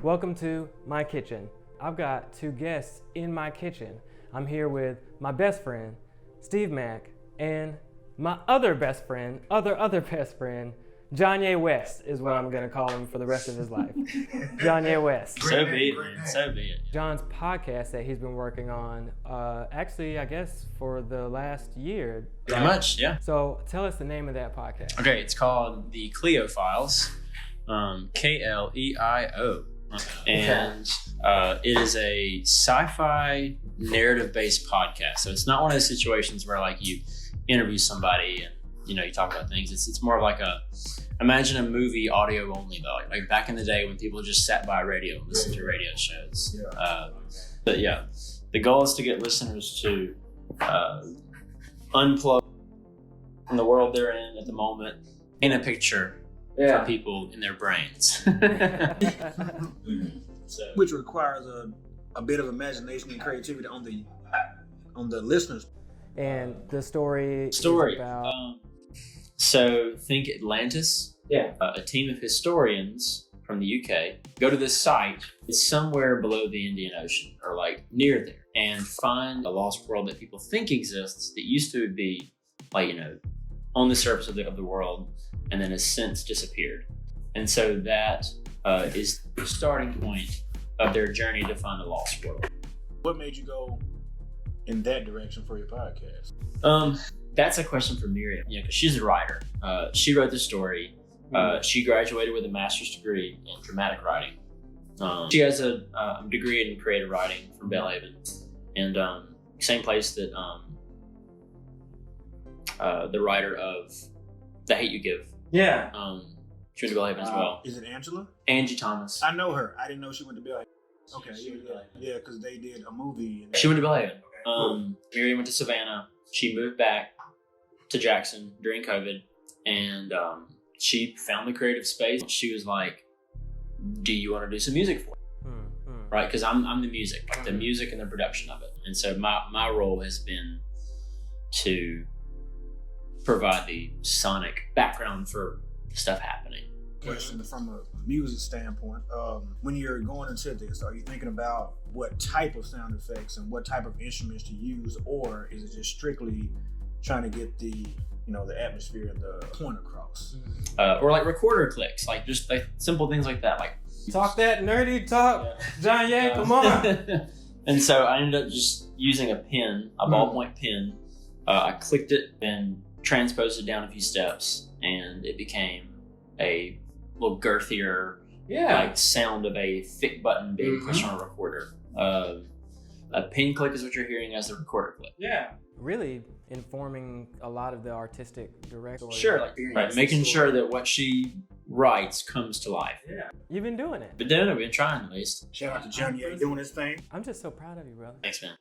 Welcome to my kitchen. I've got two guests in my kitchen. I'm here with my best friend, Stevv Mac, and my other best friend, other best friend, JonYe West is what I'm gonna call him for the rest of his life. JonYe West. So be it, man. So be it. John's podcast that he's been working on, actually, I guess for the last year. Pretty much, yeah. So tell us the name of that podcast. Okay, it's called the Kleio Files, Kleio. And it is a sci-fi narrative-based podcast. So it's not one of those situations where like you interview somebody and you talk about things. It's more of like imagine a movie audio only though, like back in the day when people just sat by a radio and listened to radio shows. But yeah, the goal is to get listeners to unplug from the world they're in at the moment, in a picture for people in their brains. Which requires a bit of imagination and creativity on the listeners. And the story is about... So think Atlantis. Yeah. A team of historians from the UK go to this site. It's somewhere below the Indian Ocean or like near there, and find a lost world that people think exists that used to be like, on the surface of the world, and then has since disappeared. And so that is the starting point of their journey to find the lost world. What made you go in that direction for your podcast? That's a question for Miriam, because she's a writer. She wrote the story. She graduated with a master's degree in dramatic writing. She has a degree in creative writing from Belhaven, and same place that the writer of The Hate You Give. Yeah. She went to Belhaven as well. Is it Angela? Angie Thomas. I know her. I didn't know she went to Belhaven. Okay, yeah, because they did a movie. She went to Belhaven. Miriam went to Savannah. She moved back to Jackson during COVID, and she found the creative space. She was like, do you want to do some music for me? Right? Because I'm the music, like the music and the production of it. And so my role has been to provide the sonic background for stuff happening. Question from a music standpoint, when you're going into this, are you thinking about what type of sound effects and what type of instruments to use, or is it just strictly trying to get the atmosphere and the point across? Or like recorder clicks, like just like simple things like that, like talk that nerdy talk. JonYe, come on. And so I ended up just using a pen, a ballpoint pen. I clicked it and transposed it down a few steps, and it became a little girthier like sound of a thick button being pushed on a recorder. A pen click is what you're hearing as the recorder click. Yeah. Really informing a lot of the artistic direction. Sure, right, making sure that what she writes comes to life. Yeah. You've been doing it. Been doing it, been trying at least. Shout out to JonYe doing his thing. I'm just so proud of you, brother. Thanks, man.